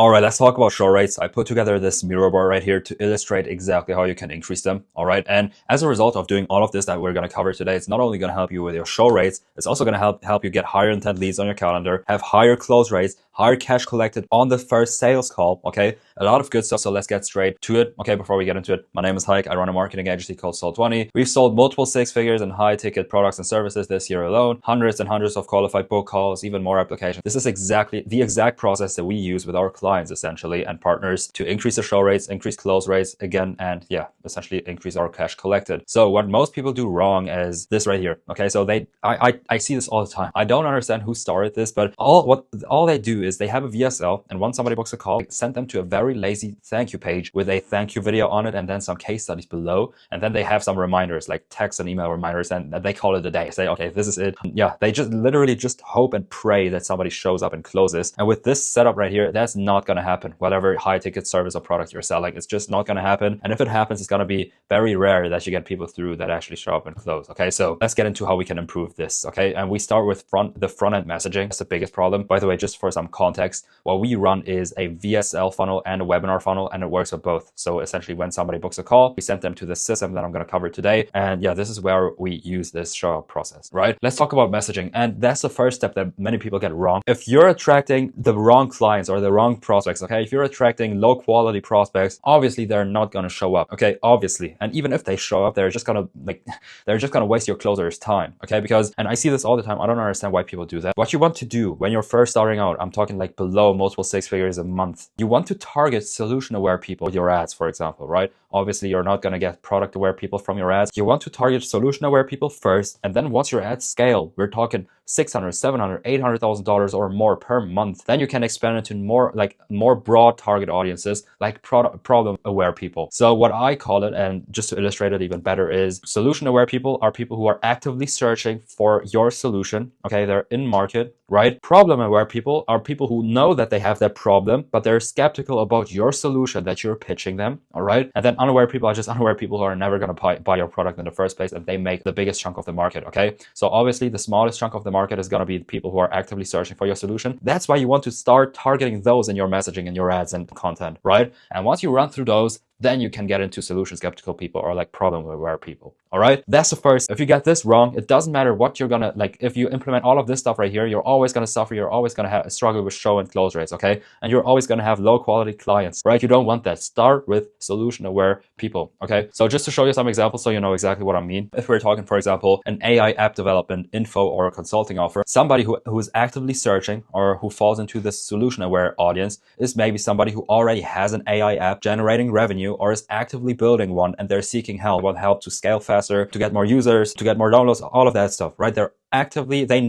All right, let's talk about show rates. I put together this mirror bar right here to illustrate exactly how you can increase them. All right. And as a result of doing all of this that we're going to cover today, it's not only going to help you with your show rates, it's also going to help you get higher intent leads on your calendar, have higher close rates, higher cash collected on the first sales call. Okay. A lot of good stuff. So let's get straight to it. Okay. Before we get into it, my name is Hike. I run a marketing agency called Sold20. We've sold multiple six figures in high ticket products and services this year alone, hundreds and hundreds of qualified book calls, even more applications. This is exactly the exact process that we use with our clients essentially and partners to increase the show rates, increase close rates again, and yeah, essentially increase our cash collected. So what most people do wrong is this right here. Okay, so I see this all the time. I don't understand who started this, but all they do is they have a VSL, and once somebody books a call, send them to a very lazy thank you page with a thank you video on it and then some case studies below, and then they have some reminders like text and email reminders, and they call it a day. Say, okay, this is it. Yeah, they just literally just hope and pray that somebody shows up and closes. And with this setup right here, that's not going to happen. Whatever high ticket service or product you're selling, it's just not going to happen. And if it happens, it's going to be very rare that you get people through that actually show up and close. Okay, so let's get into how we can improve this. Okay, and we start with the front end messaging. That's the biggest problem. By the way, just for some context, what we run is a VSL funnel and a webinar funnel, and it works with both. So essentially, when somebody books a call, we send them to the system that I'm going to cover today. And yeah, this is where we use this show up process, right? Let's talk about messaging. And that's the first step that many people get wrong. If you're attracting the wrong clients or the wrong prospects, okay, if you're attracting low quality prospects, obviously they're not going to show up. Okay, obviously. And even if they show up, they're just going to waste your closer's time. Okay, because, and I see this all the time, I don't understand why people do that. What you want to do when you're first starting out, I'm talking like below multiple six figures a month, you want to target solution aware people with your ads, for example, right? Obviously, you're not going to get product aware people from your ads. You want to target solution aware people first. And then once your ads scale, we're talking $600, $700, $800,000 or more per month, then you can expand into more broad target audiences, like problem aware people. So what I call it, and just to illustrate it even better, is solution aware people are people who are actively searching for your solution. Okay, they're in market, right? Problem aware people are people who know that they have that problem, but they're skeptical about your solution that you're pitching them. All right. And then unaware people are just unaware people who are never going to buy your product in the first place, and they make the biggest chunk of the market. Okay. So obviously the smallest chunk of the market is going to be the people who are actively searching for your solution. That's why you want to start targeting those in your messaging and your ads and content, right? And once you run through those, then you can get into solution skeptical people or like problem aware people. All right. That's the first. If you get this wrong, it doesn't matter what you're going to like. If you implement all of this stuff right here, you're always going to suffer. You're always going to have a struggle with show and close rates. Okay. And you're always going to have low quality clients, right? You don't want that. Start with solution aware people. Okay. So just to show you some examples so you know exactly what I mean. If we're talking, for example, an AI app development info or a consulting offer, somebody who is actively searching or who falls into this solution aware audience is maybe somebody who already has an AI app generating revenue or is actively building one, and they're seeking help, want help to scale faster, to get more users, to get more downloads, all of that stuff, right? They're actively, they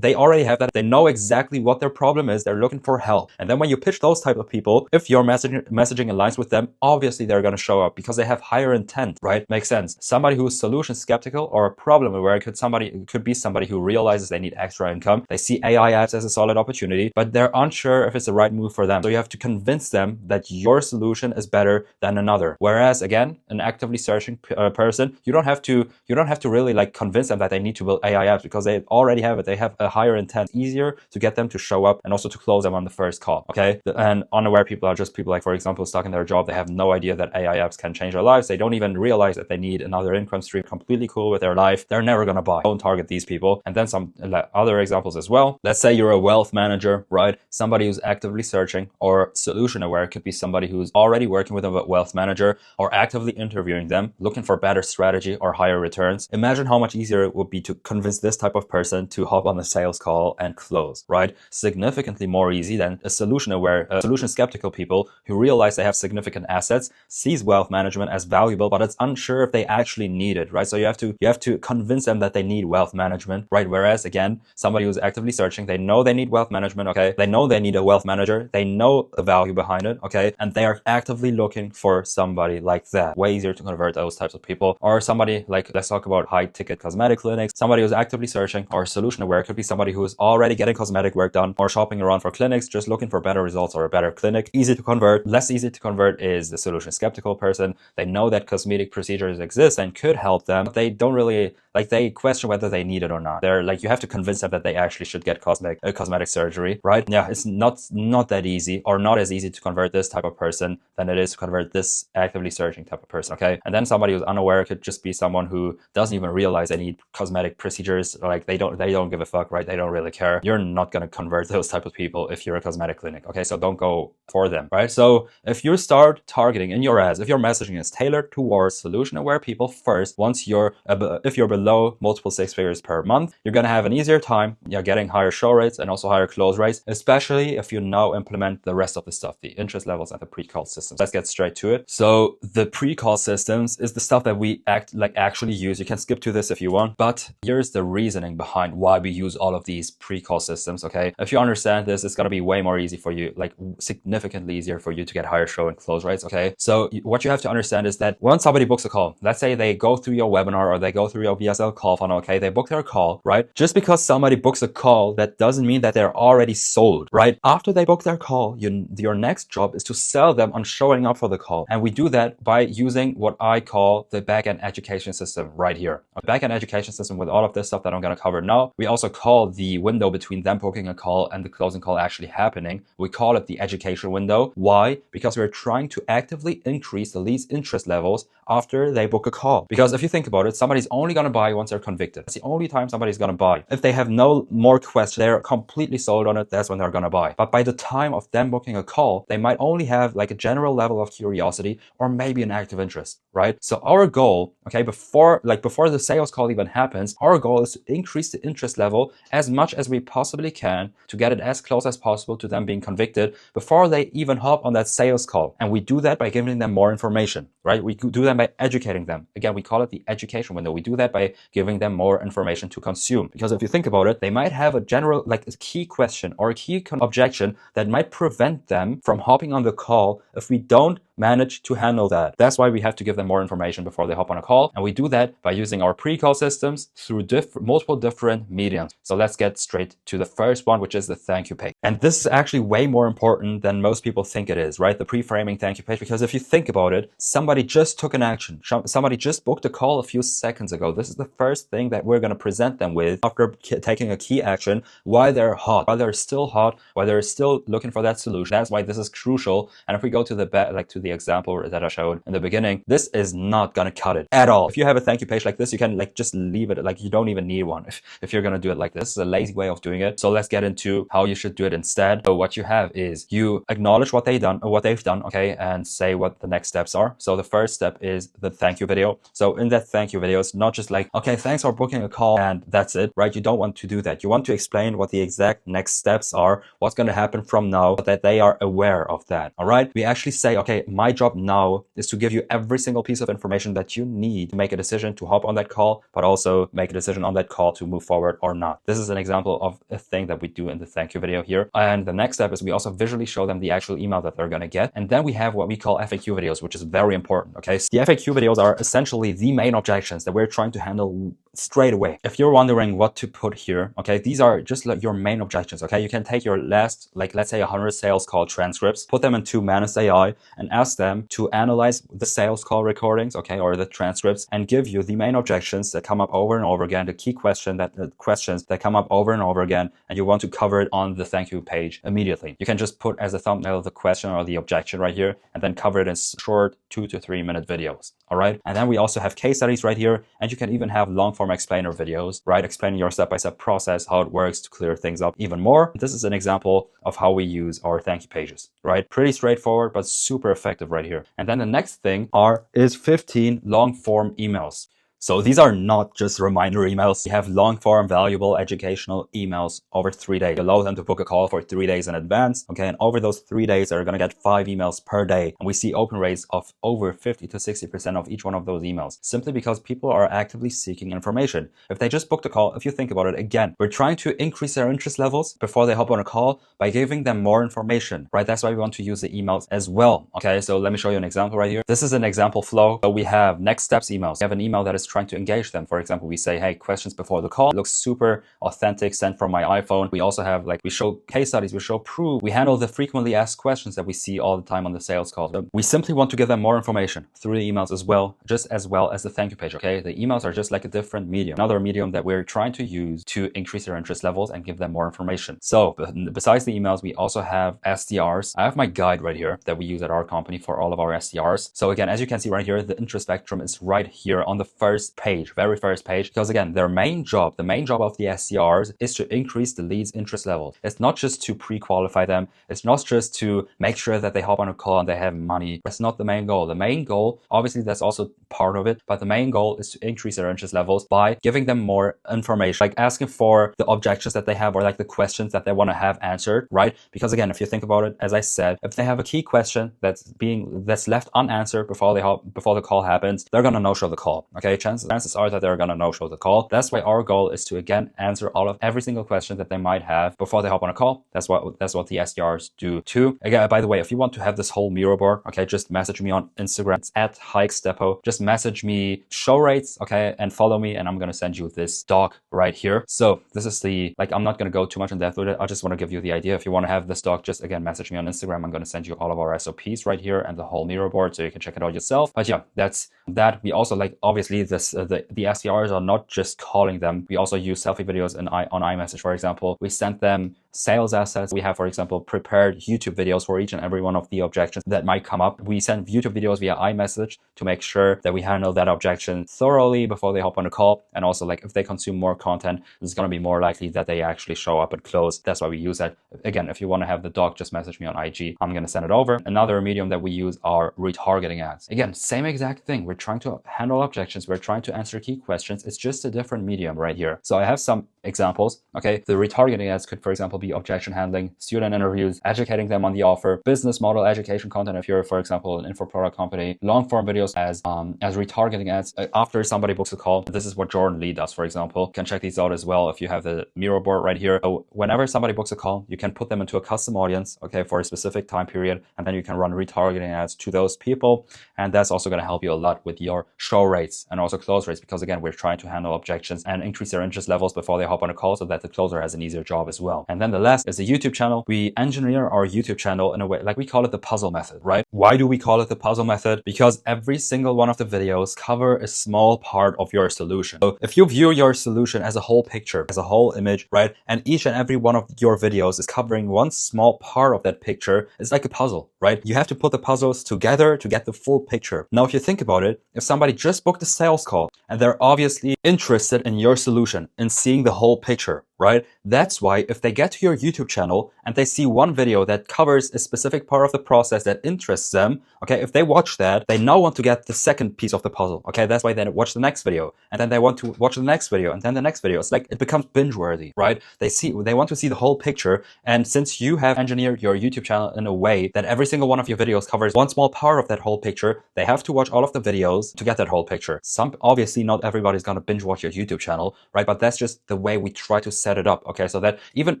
already have that. They know exactly what their problem is. They're looking for help. And then when you pitch those type of people, if your messaging aligns with them, obviously they're going to show up because they have higher intent, right? Makes sense. Somebody who's solution skeptical or problem aware could be somebody who realizes they need extra income. They see AI ads as a solid opportunity, but they're unsure if it's the right move for them. So you have to convince them that your solution is better than another. Whereas again, an actively searching person, you don't have to really like convince them that they need to build AI apps because they already have it. They have a higher intent. Easier to get them to show up and also to close them on the first call. Okay. And unaware people are just people like, for example, stuck in their job. They have no idea that AI apps can change their lives. They don't even realize that they need another income stream, completely cool with their life. They're never going to buy. Don't target these people. And then some other examples as well. Let's say you're a wealth manager, right? Somebody who's actively searching, or solution aware could be somebody who's already working with a wealth manager or actively interviewing them, looking for better strategy or higher returns. Imagine how much easier it would be to convince this type of person to hop on the sales call and close, right? Significantly more easy than a solution aware, solution skeptical people who realize they have significant assets, sees wealth management as valuable, but it's unsure if they actually need it, right? So you have to convince them that they need wealth management, right? Whereas again, somebody who's actively searching, they know they need wealth management, okay? They know they need a wealth manager. They know the value behind it, okay? And they are actively looking for somebody like that. Way easier to convert those types of people. Or somebody like, let's talk about high ticket cosmetic clinics. Somebody who's actively searching searching or solution aware could be somebody who is already getting cosmetic work done or shopping around for clinics, just looking for better results or a better clinic. Easy to convert. Less easy to convert is the solution skeptical person. They know that cosmetic procedures exist and could help them, but they don't really, like, they question whether they need it or not. They're like, you have to convince them that they actually should get cosmetic surgery, right? Yeah, it's not that easy, or not as easy to convert this type of person than it is to convert this actively searching type of person, okay? And then somebody who's unaware could just be someone who doesn't even realize they need cosmetic procedures, like they don't give a fuck, right? They don't really care. You're not going to convert those type of people if you're a cosmetic clinic, okay? So don't go for them, right? So if you start targeting in your ads, if your messaging is tailored towards solution aware people first, once if you're below multiple 6 figures per month, you're going to have an easier time getting higher show rates and also higher close rates, especially if you now implement the rest of the stuff, the interest levels and the pre-call systems. Let's get straight to it. So the pre-call systems is the stuff that we actually use. You can skip to this if you want, but here's the reasoning behind why we use all of these pre-call systems, okay? If you understand this, it's going to be way more easy for you, like significantly easier for you to get higher show and close rates, okay? So what you have to understand is that once somebody books a call, let's say they go through your webinar or they go through your VSL call funnel, okay? They book their call, right? Just because somebody books a call, that doesn't mean that they're already sold, right? After they book their call, your next job is to sell them on showing up for the call. And we do that by using what I call the backend education system right here. A backend education system with all of this stuff that I'm going to cover now. We also call the window between them booking a call and the closing call actually happening, we call it the education window. Why? Because we're trying to actively increase the lead's interest levels after they book a call. Because if you think about it, somebody's only going to buy once they're convicted. That's the only time somebody's going to buy. If they have no more questions, they're completely sold on it, that's when they're going to buy. But by the time of them booking a call, they might only have like a general level of curiosity or maybe an active interest, right? So our goal, okay, before the sales call even happens, our goal is to increase the interest level as much as we possibly can to get it as close as possible to them being convicted before they even hop on that sales call. And we do that by giving them more information, right? We do that by educating them. Again, we call it the education window. We do that by giving them more information to consume. Because if you think about it, they might have a general, like a key question or a key objection that might prevent them from hopping on the call if we don't manage to handle that. That's why we have to give them more information before they hop on a call. And we do that by using our pre-call systems through multiple different mediums. So let's get straight to the first one, which is the thank you page. And this is actually way more important than most people think it is, right? The pre-framing thank you page, because if you think about it, somebody just took an action. Somebody just booked a call a few seconds ago. This is the first thing that we're going to present them with after taking a key action, why they're hot, why they're still hot, why they're still looking for that solution. That's why this is crucial. And if we go to the example that I showed in the beginning, this is not going to cut it at all. If you have a thank you page like this, you can just leave it, you don't even need one if you're going to do it like this. This is a lazy way of doing it. So let's get into how you should do it instead. So what you have is you acknowledge what they've done, okay, and say what the next steps are. So the first step is the thank you video. So in that thank you video, it's not just like, okay, thanks for booking a call and that's it, right? You don't want to do that. You want to explain what the exact next steps are, what's going to happen from now, so that they are aware of that. All right. We actually say, okay, my job now is to give you every single piece of information that you need to make a decision to hop on that call, but also make a decision on that call to move forward or not. This is an example of a thing that we do in the thank you video here. And the next step is we also visually show them the actual email that they're going to get. And then we have what we call FAQ videos, which is very important. Okay. So the FAQ videos are essentially the main objections that we're trying to handle straight away. If you're wondering what to put here, okay, these are just like your main objections. Okay. You can take your last, let's say 100 sales call transcripts, put them into Manus AI and ask them to analyze the sales call recordings, okay, or the transcripts, and give you the main objections that come up over and over again, the key questions that come up over and over again, and you want to cover it on the thank you page immediately. You can just put as a thumbnail the question or the objection right here, and then cover it in short 2 to 3 minute videos. All right. And then we also have case studies right here, and you can even have long form explainer videos, right? Explaining your step-by-step process, how it works to clear things up even more. This is an example of how we use our thank you pages, right? Pretty straightforward, but super effective right here. And then the next thing is 15 long form emails. So these are not just reminder emails. We have long form, valuable, educational emails over 3 days. Allow them to book a call for 3 days in advance. Okay. And over those 3 days, they're going to get 5 emails per day. And we see open rates of over 50 to 60% of each one of those emails, simply because people are actively seeking information. If they just booked a call, if you think about it, again, we're trying to increase their interest levels before they hop on a call by giving them more information, right? That's why we want to use the emails as well. Okay. So let me show you an example right here. This is an example flow. So we have next steps emails. We have an email that is trying to engage them. For example, we say, hey, questions before the call. It looks super authentic, sent from my iPhone. We also have we show case studies, we show proof. We handle the frequently asked questions that we see all the time on the sales calls. We simply want to give them more information through the emails as well, just as well as the thank you page, okay? The emails are just like a different medium, another medium that we're trying to use to increase their interest levels and give them more information. So besides the emails, we also have SDRs. I have my guide right here that we use at our company for all of our SDRs. So again, as you can see right here, the interest spectrum is right here on the first page, very first page, because again, the main job of the SDRs is to increase the leads interest level. It's not just to pre-qualify them. It's not just to make sure that they hop on a call and they have money. That's not the main goal. The main goal, obviously that's also part of it, but the main goal is to increase their interest levels by giving them more information, like asking for the objections that they have or like the questions that they want to have answered, right? Because again, if you think about it, as I said, if they have a key question that's left unanswered before the call happens, they're gonna no-show the call. Okay, chances are that they're gonna no-show the call. That's why our goal is to again answer every single question that they might have before they hop on a call. That's what the SDRs do too. Again, by the way, if you want to have this whole Miro board, okay, just message me on Instagram. It's at HikesDepot. Just message me show rates, okay, and follow me, and I'm gonna send you this doc right here. So this is I'm not gonna go too much in depth with it. I just want to give you the idea. If you want to have this doc, just again message me on Instagram. I'm gonna send you all of our SOPs right here and the whole Miro board so you can check it out yourself. But yeah, that's that. We also obviously the SDRs are not just calling them. We also use selfie videos on iMessage, for example. We send them sales assets. We have, for example, prepared YouTube videos for each and every one of the objections that might come up. We send YouTube videos via iMessage to make sure that we handle that objection thoroughly before they hop on a call. And also if they consume more content, it's going to be more likely that they actually show up and close. That's why we use that. Again, if you want to have the doc, just message me on IG. I'm going to send it over. Another medium that we use are retargeting ads. Again, same exact thing. We're trying to handle objections. We're trying to answer key questions. It's just a different medium right here. So I have some examples. Okay, the retargeting ads could, for example, be objection handling, student interviews, educating them on the offer, business model education content if you're, for example, an info product company, long form videos as retargeting ads after somebody books a call. This is what Jordan Lee does, for example. You can check these out as well if you have the Miro board right here. So whenever somebody books a call, you can put them into a custom audience, okay, for a specific time period, and then you can run retargeting ads to those people, and that's also going to help you a lot with your show rates and also close rates, because again, we're trying to handle objections and increase their interest levels before they hop on a call so that the closer has an easier job as well. And then the last is the YouTube channel. We engineer our YouTube channel in a way, we call it the puzzle method, right? Why do we call it the puzzle method? Because every single one of the videos cover a small part of your solution. So if you view your solution as a whole picture, as a whole image, right? And each and every one of your videos is covering one small part of that picture, it's like a puzzle, right? You have to put the puzzles together to get the full picture. Now, if you think about it, if somebody just booked a sales call and they're obviously interested in your solution and seeing the whole picture, right? That's why if they get to your YouTube channel and they see one video that covers a specific part of the process that interests them, okay, if they watch that, they now want to get the second piece of the puzzle, okay? That's why they watch the next video, and then they want to watch the next video, and then the next video. It's it becomes binge worthy, right? They want to see the whole picture, and since you have engineered your YouTube channel in a way that every single one of your videos covers one small part of that whole picture, they have to watch all of the videos to get that whole picture. Obviously not everybody's gonna binge watch your YouTube channel, right? But that's just the way we try to set it up, okay? So that even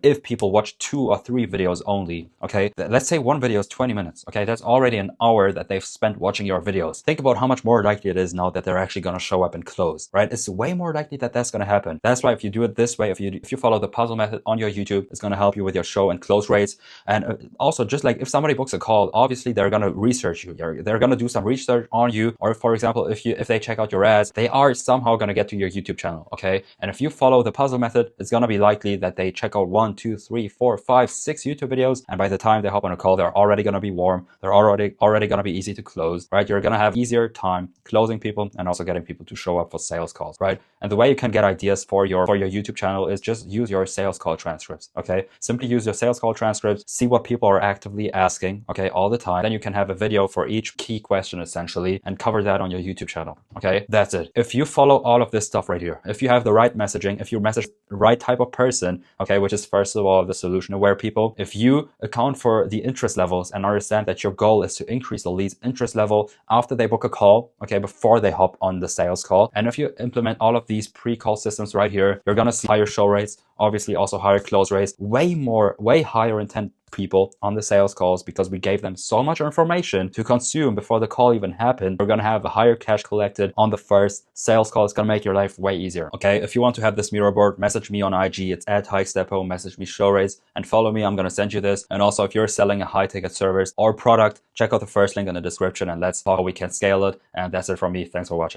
if people watch 2 or 3 videos only, okay, let's say one video is 20 minutes, okay, that's already an hour that they've spent watching your videos. Think about how much more likely it is now that they're actually going to show up and close, right? It's way more likely that that's going to happen. That's why if you do it this way, if you follow the puzzle method on your YouTube, it's going to help you with your show and close rates. And also, just like if somebody books a call, obviously they're going to research you. They're going to do some research on you, or for example, if they check out your ads, they are somehow going to get to your YouTube channel, okay? And if you follow the puzzle method, it's going to be likely that they check out 1, 2, 3, 4, 5, 6 YouTube videos, and by the time they hop on a call, they're already going to be warm. They're already going to be easy to close, right? You're going to have easier time closing people and also getting people to show up for sales calls, right? And the way you can get ideas for your YouTube channel is just use your sales call transcripts, okay? Simply use your sales call transcripts, see what people are actively asking, okay, all the time. Then you can have a video for each key question essentially and cover that on your YouTube channel, okay? That's it. If you follow all of this stuff right here, if you have the right messaging, if you message the right type of person, okay, which is first of all the solution aware people, if you account for the interest levels and understand that your goal is to increase the lead's interest level after they book a call, okay, before they hop on the sales call, and if you implement all of these pre-call systems right here, you're gonna see higher show rates, obviously also higher close rates, way higher intent people on the sales calls because we gave them so much information to consume before the call even happened. We're going to have a higher cash collected on the first sales call. It's going to make your life way easier. Okay, if you want to have this mirror board, message me on IG. It's @HikeStepo. Message me show rates and follow me. I'm going to send you this. And also, if you're selling a high ticket service or product, check out the first link in the description and let's talk how we can scale it. And that's it from me. Thanks for watching.